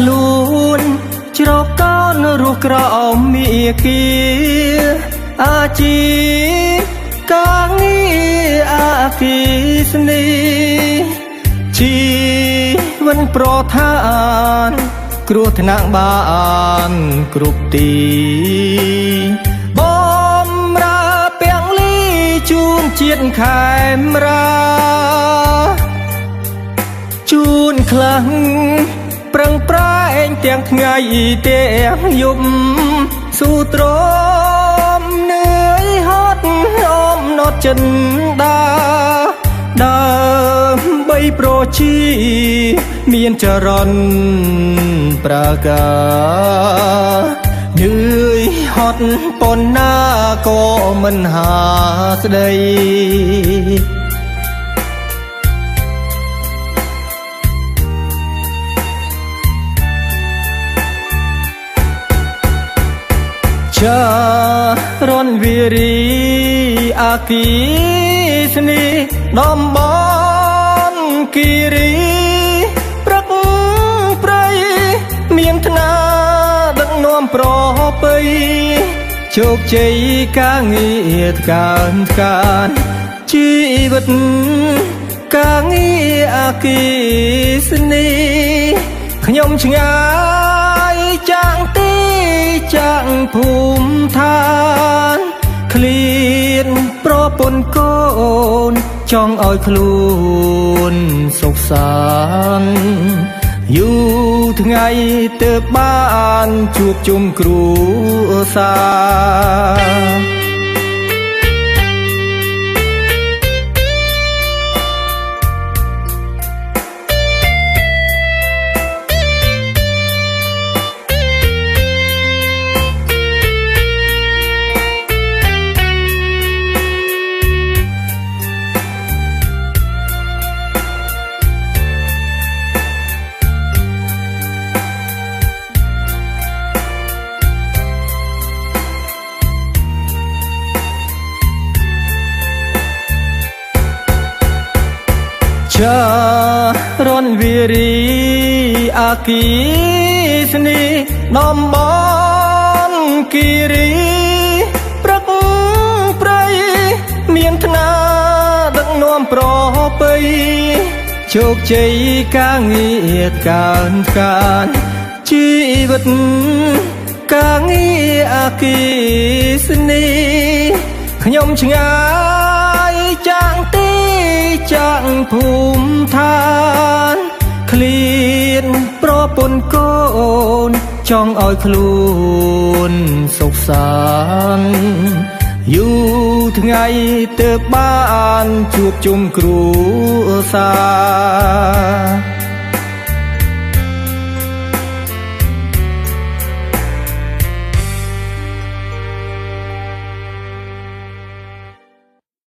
ខ្លួនច្រកកោនរស់ក្រអមមីគីអាជីកាងារអាគីស្នេជីវិនប្រថានគ្រោះថ្នាក់បានគ្រប់ទីបំរើពាំងលីជូនជាតិខេមរាជូនខ្លាំងប្រឹងប្រែងទាំងថ្ងៃទាំងយប់ស៊ូទ្រាំនឿយហត់អូមណត់ចិនដាដើម្បីប្រជីមានចរន្តប្រាការនឿយហត់ប៉ុណ្ណាក៏មិនហាស្ដីចារនវិរីអាគីស្នេហ៍ដំបងគិរីព្រឹកព្រៃមានថ្នាដឹកនាំប្រពៃជោគជ័យការងារកានជីវិតការងារអាគីស្នេហ៍ខ្ញុំឆ្ងាយចាងទីចាងភូមិឋានឃ្លានប្រពន្ធកូនចង់ឲ្យខ្លួនសុខសាន្តយូរថ្ងៃទើបបានជួបជុំគ្រួសារចារនវិរីអាគីស្នេហ៍ដំបងគិរីព្រឹកព្រៃមានថ្នាដឹកនាំប្រពៃជោគជ័យការងារកានជីវិតការងារអាគីស្នេហ៍ខ្ញុំឆ្ងាយចាងទីចាងភូមិឋានឃ្លានប្រពន្ធកូនចង់ឲ្យខ្លួនសុខសាន្តយូរថ្ងៃទើបបានជួបជុំគ្រួសារ